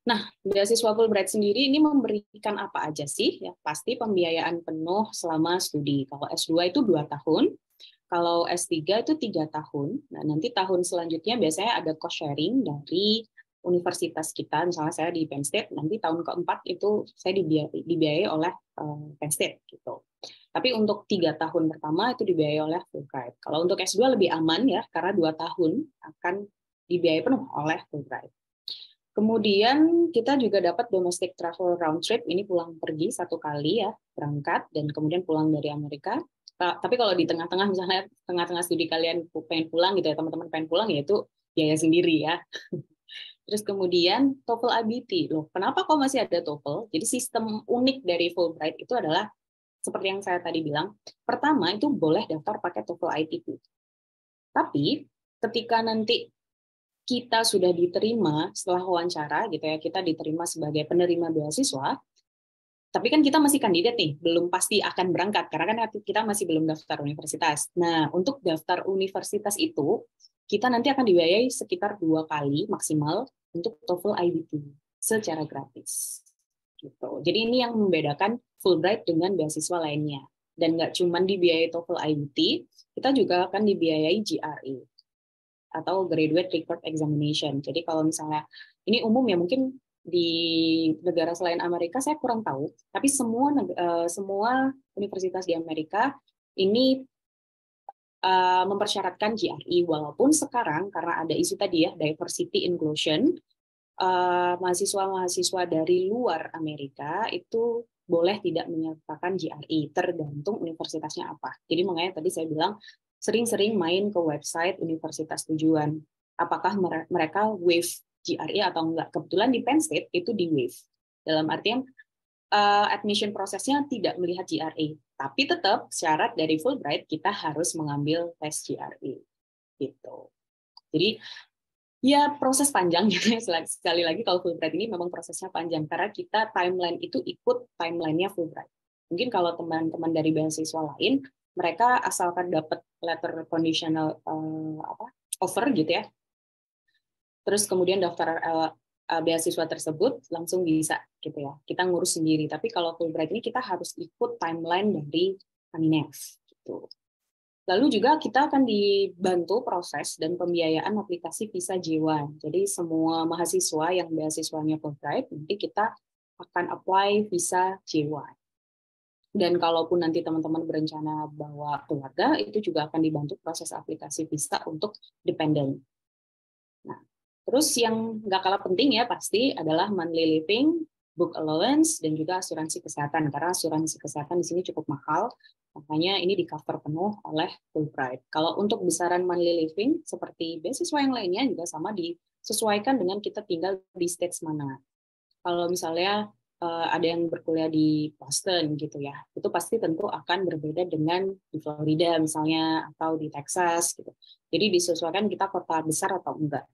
Nah, beasiswa Fulbright sendiri ini memberikan apa aja sih? Ya, pasti pembiayaan penuh selama studi. Kalau S2 itu 2 tahun, kalau S3 itu 3 tahun. Nah, nanti tahun selanjutnya biasanya ada cost sharing dari universitas kita. Misalnya saya di Penn State, nanti tahun keempat itu saya dibiayai oleh Penn State gitu. Tapi untuk 3 tahun pertama itu dibiayai oleh Fulbright. Kalau untuk S2 lebih aman ya, karena 2 tahun akan dibiayai penuh oleh Fulbright. Kemudian kita juga dapat domestic travel round trip, ini pulang pergi 1 kali ya, berangkat dan kemudian pulang dari Amerika. Tapi kalau di tengah-tengah misalnya tengah-tengah studi kalian pengen pulang gitu ya, teman-teman pengen pulang ya itu biaya sendiri ya. Terus kemudian TOEFL IBT. Loh, kenapa kok masih ada TOEFL? Jadi sistem unik dari Fulbright itu adalah seperti yang saya tadi bilang, pertama itu boleh daftar pakai TOEFL ITP. Tapi ketika nanti kita sudah diterima setelah wawancara gitu ya, kita diterima sebagai penerima beasiswa, tapi kan kita masih kandidat nih, belum pasti akan berangkat karena kan kita masih belum daftar universitas. Nah, untuk daftar universitas itu kita nanti akan dibiayai sekitar 2 kali maksimal untuk TOEFL IBT secara gratis. Gitu. Jadi ini yang membedakan Fulbright dengan beasiswa lainnya. Dan nggak cuma dibiayai TOEFL IBT, kita juga akan dibiayai GRE atau Graduate Record Examination. Jadi kalau misalnya ini umum ya, mungkin di negara selain Amerika saya kurang tahu, tapi semua universitas di Amerika ini mempersyaratkan GRE, walaupun sekarang karena ada isu tadi ya diversity inclusion, mahasiswa-mahasiswa dari luar Amerika itu boleh tidak menyertakan GRE, tergantung universitasnya apa. Jadi makanya tadi saya bilang sering-sering main ke website universitas tujuan. Apakah mereka waive GRE atau enggak? Kebetulan di Penn State itu di waive. Dalam artian admission prosesnya tidak melihat GRE, tapi tetap syarat dari Fulbright kita harus mengambil tes GRE. Gitu. Jadi ya proses panjang gitu ya. Sekali lagi kalau Fulbright ini memang prosesnya panjang karena kita timeline itu ikut timelinenya Fulbright. Mungkin kalau teman-teman dari beasiswa lain, mereka asalkan dapat letter conditional offer gitu ya, terus kemudian daftar beasiswa tersebut langsung bisa gitu ya. Kita ngurus sendiri. Tapi kalau Fulbright ini kita harus ikut timeline dari Kaminev gitu. Lalu juga kita akan dibantu proses dan pembiayaan aplikasi visa J1. Jadi semua mahasiswa yang beasiswanya Fulbright, nanti kita akan apply visa J1. Dan kalaupun nanti teman-teman berencana bawa keluarga, itu juga akan dibantu proses aplikasi visa untuk dependent. Nah, terus yang nggak kalah penting ya pasti adalah monthly living, book allowance, dan juga asuransi kesehatan. Karena asuransi kesehatan di sini cukup mahal, makanya ini di-cover penuh oleh Fulbright. Kalau untuk besaran monthly living, seperti beasiswa yang lainnya juga sama disesuaikan dengan kita tinggal di states mana. Kalau misalnya ada yang berkuliah di Boston gitu ya, itu pasti tentu akan berbeda dengan di Florida misalnya atau di Texas gitu. Jadi disesuaikan kita kota besar atau enggak.